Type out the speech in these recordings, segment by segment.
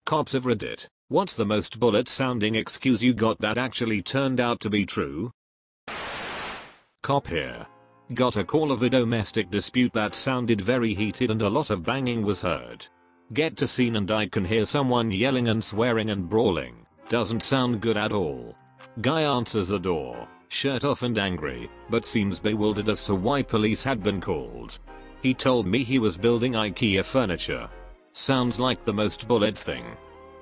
Cops of Reddit, what's the most bullet sounding excuse you got that actually turned out to be true? Cop here. Got a call of a domestic dispute that sounded very heated and a lot of banging was heard. Get to scene and I can hear someone yelling and swearing and brawling. Doesn't sound good at all. Guy answers the door, shirt off and angry, but seems bewildered as to why police had been called. He told me he was building IKEA furniture. Sounds like the most bullet thing.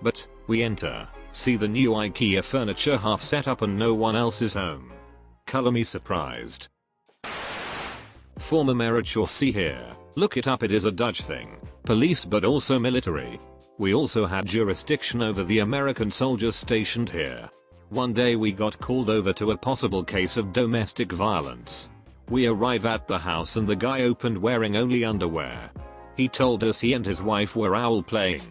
But, we enter, see the new IKEA furniture half set up and no one else is home. Color me surprised. Former Mayor Chaucy here. Look it up, it is a Dutch thing. Police but also military. We also had jurisdiction over the American soldiers stationed here. One day we got called over to a possible case of domestic violence. We arrive at the house and the guy opened wearing only underwear. He told us he and his wife were owl playing.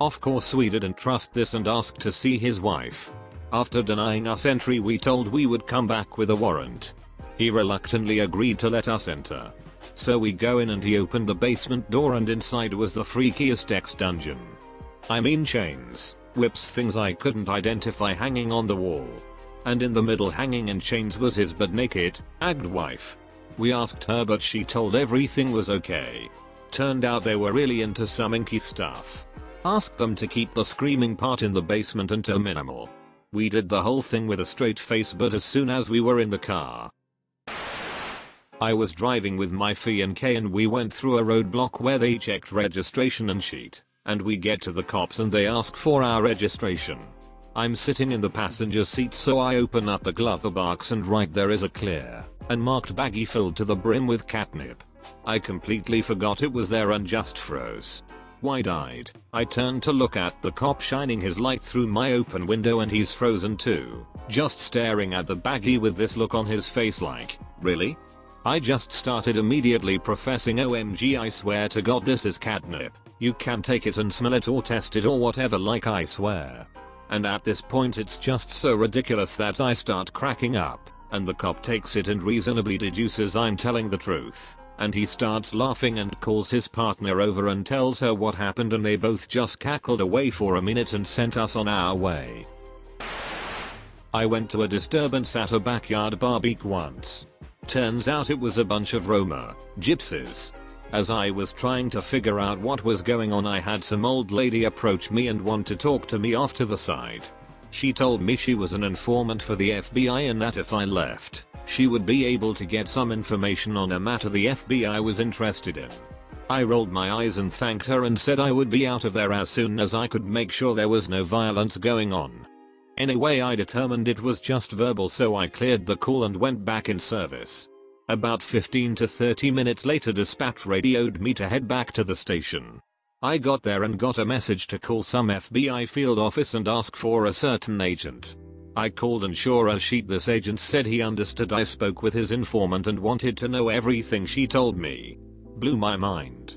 Of course we didn't trust this and asked to see his wife. After denying us entry we told we would come back with a warrant. He reluctantly agreed to let us enter. So we go in and he opened the basement door and inside was the freakiest ex-dungeon. I mean chains, whips, things I couldn't identify hanging on the wall. And in the middle hanging in chains was his butt naked, agged wife. We asked her but she told everything was okay. Turned out they were really into some inky stuff. Asked them to keep the screaming part in the basement until minimal. We did the whole thing with a straight face but as soon as we were in the car. I was driving with my fiancé and we went through a roadblock where they checked registration and sheet, and we get to the cops and they ask for our registration. I'm sitting in the passenger seat so I open up the glove box and right there is a clear, unmarked baggie filled to the brim with catnip. I completely forgot it was there and just froze. Wide-eyed, I turned to look at the cop shining his light through my open window and he's frozen too, just staring at the baggie with this look on his face like, really? I just started immediately professing OMG I swear to God this is catnip, you can take it and smell it or test it or whatever like I swear. And at this point it's just so ridiculous that I start cracking up, and the cop takes it and reasonably deduces I'm telling the truth, and he starts laughing and calls his partner over and tells her what happened and they both just cackled away for a minute and sent us on our way. I went to a disturbance at a backyard barbecue once. Turns out it was a bunch of Roma, gypsies. As I was trying to figure out what was going on I had some old lady approach me and want to talk to me off to the side. She told me she was an informant for the FBI and that if I left, she would be able to get some information on a matter the FBI was interested in. I rolled my eyes and thanked her and said I would be out of there as soon as I could make sure there was no violence going on. Anyway I determined it was just verbal so I cleared the call and went back in service. About 15 to 30 minutes later dispatch radioed me to head back to the station. I got there and got a message to call some FBI field office and ask for a certain agent. I called and sure as shit this agent said he understood I spoke with his informant and wanted to know everything she told me. Blew my mind.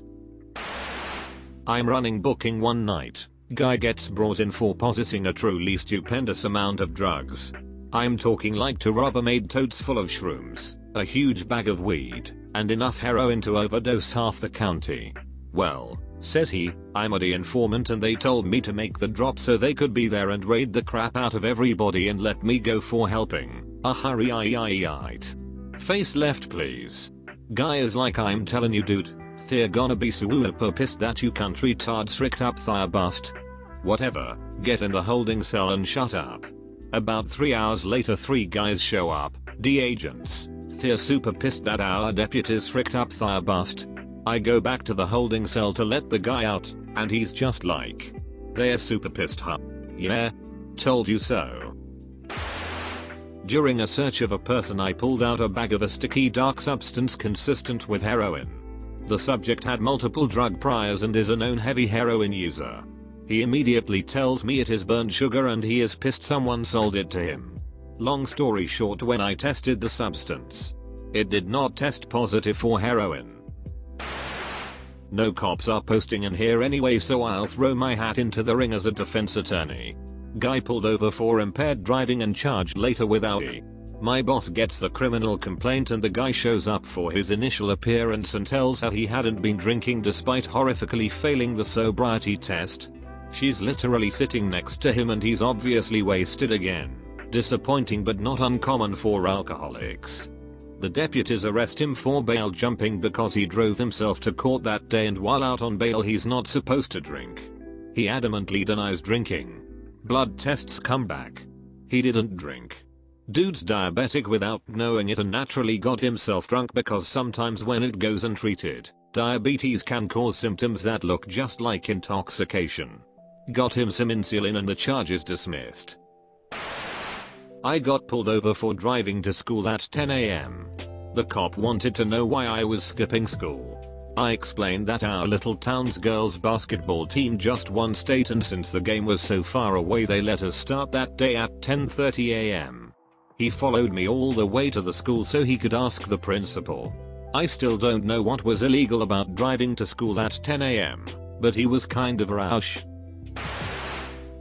I'm running booking one night. Guy gets brought in for possessing a truly stupendous amount of drugs. I'm talking like 2 Rubbermaid totes full of shrooms, a huge bag of weed, and enough heroin to overdose half the county. Well, says he, I'm a informant and they told me to make the drop so they could be there and raid the crap out of everybody and let me go for helping. Hurry. Face left please. Guy is like I'm telling you dude. They're gonna be super pissed that you country tard strict up thigh bust. Whatever, get in the holding cell and shut up. About 3 hours later 3 guys show up, D agents. They're super pissed that our deputies fricked up thigh bust. I go back to the holding cell to let the guy out, and he's just like, they're super pissed huh? Yeah? Told you so. During a search of a person I pulled out a bag of a sticky dark substance consistent with heroin. The subject had multiple drug priors and is a known heavy heroin user. He immediately tells me it is burnt sugar and he is pissed someone sold it to him. Long story short when I tested the substance, it did not test positive for heroin. No cops are posting in here anyway so I'll throw my hat into the ring as a defense attorney. Guy pulled over for impaired driving and charged later with AUI. My boss gets the criminal complaint and the guy shows up for his initial appearance and tells her he hadn't been drinking despite horrifically failing the sobriety test. She's literally sitting next to him and he's obviously wasted again. Disappointing but not uncommon for alcoholics. The deputies arrest him for bail jumping because he drove himself to court that day, and while out on bail he's not supposed to drink. He adamantly denies drinking. Blood tests come back. He didn't drink. Dude's diabetic without knowing it and naturally got himself drunk because sometimes when it goes untreated, diabetes can cause symptoms that look just like intoxication. Got him some insulin and the charge is dismissed. I got pulled over for driving to school at 10 AM. The cop wanted to know why I was skipping school. I explained that our little town's girls basketball team just won state, and since the game was so far away they let us start that day at 10:30 AM. He followed me all the way to the school so he could ask the principal. I still don't know what was illegal about driving to school at 10 AM, but he was kind of rausch.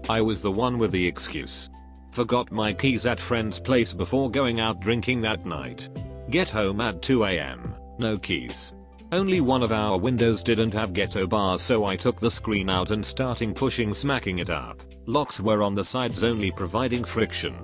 I was the one with the excuse. Forgot my keys at friend's place before going out drinking that night. Get home at 2 AM, no keys. Only one of our windows didn't have ghetto bars, so I took the screen out and starting pushing, smacking it up. Locks were on the sides only, providing friction.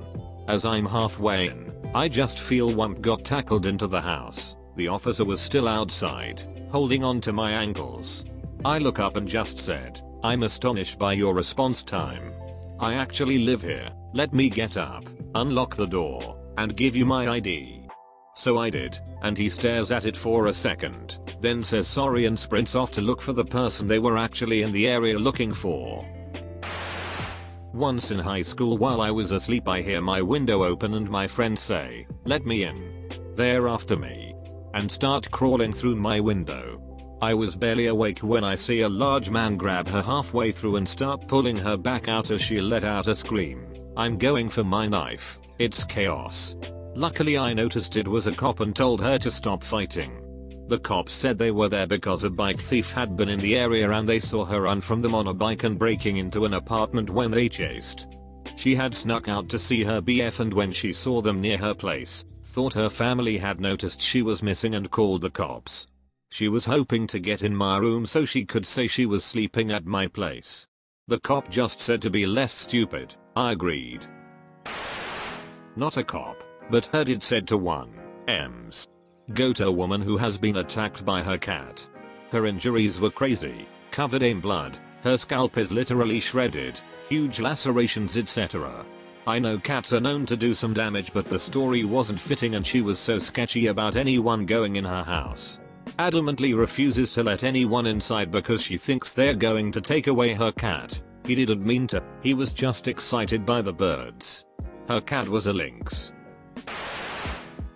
As I'm halfway in, I just feel Wump got tackled into the house. The officer was still outside, holding on to my ankles. I look up and just said, "I'm astonished by your response time. I actually live here. Let me get up, unlock the door, and give you my ID." So I did, and he stares at it for a second, then says sorry and sprints off to look for the person they were actually in the area looking for. Once in high school while I was asleep I hear my window open and my friend say, "Let me in." They're after me and start crawling through my window. I was barely awake when I see a large man grab her halfway through and start pulling her back out as she let out a scream. I'm going for my knife. It's chaos. Luckily I noticed it was a cop and told her to stop fighting. The cops said they were there because a bike thief had been in the area and they saw her run from them on a bike and breaking into an apartment when they chased. She had snuck out to see her BF, and when she saw them near her place, thought her family had noticed she was missing and called the cops. She was hoping to get in my room so she could say she was sleeping at my place. The cop just said to be less stupid. I agreed. Not a cop, but heard it said to one M's. Go to a woman who has been attacked by her cat. Her injuries were crazy, covered in blood, her scalp is literally shredded, huge lacerations, etc. I know cats are known to do some damage, but the story wasn't fitting and she was so sketchy about anyone going in her house. Adamantly refuses to let anyone inside because she thinks they're going to take away her cat. He didn't mean to, he was just excited by the birds. Her cat was a lynx.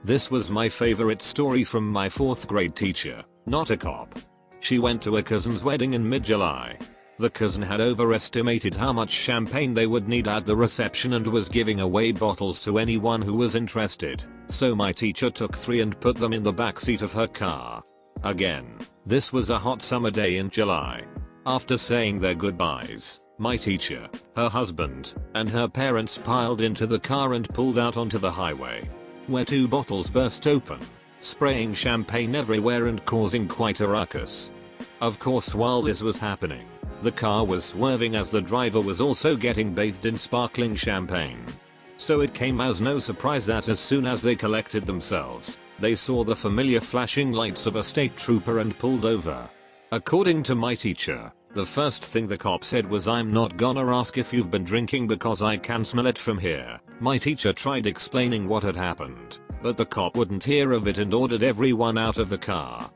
This was my favorite story from my 4th grade teacher, not a cop. She went to a cousin's wedding in mid-July. The cousin had overestimated how much champagne they would need at the reception and was giving away bottles to anyone who was interested, so my teacher took 3 and put them in the backseat of her car. Again, this was a hot summer day in July. After saying their goodbyes, my teacher, her husband, and her parents piled into the car and pulled out onto the highway, where 2 bottles burst open, spraying champagne everywhere and causing quite a ruckus. Of course, while this was happening, the car was swerving as the driver was also getting bathed in sparkling champagne. So it came as no surprise that as soon as they collected themselves, they saw the familiar flashing lights of a state trooper and pulled over. According to my teacher, the first thing the cop said was, "I'm not gonna ask if you've been drinking because I can smell it from here." My teacher tried explaining what had happened, but the cop wouldn't hear of it and ordered everyone out of the car.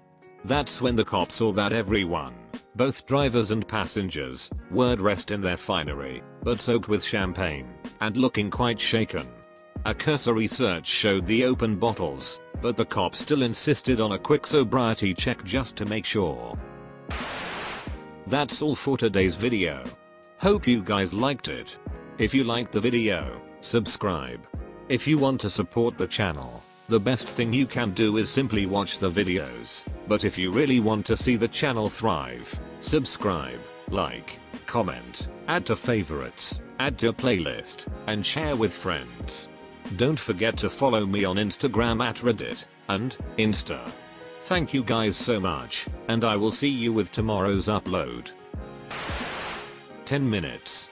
That's when the cop saw that everyone, both drivers and passengers, were dressed in their finery, but soaked with champagne, and looking quite shaken. A cursory search showed the open bottles, but the cop still insisted on a quick sobriety check just to make sure. That's all for today's video. Hope you guys liked it. If you liked the video, subscribe. If you want to support the channel, the best thing you can do is simply watch the videos. But if you really want to see the channel thrive, subscribe, like, comment, add to favorites, add to playlist, and share with friends. Don't forget to follow me on Instagram at Reddit and Insta. Thank you guys so much, and I will see you with tomorrow's upload. 10 minutes.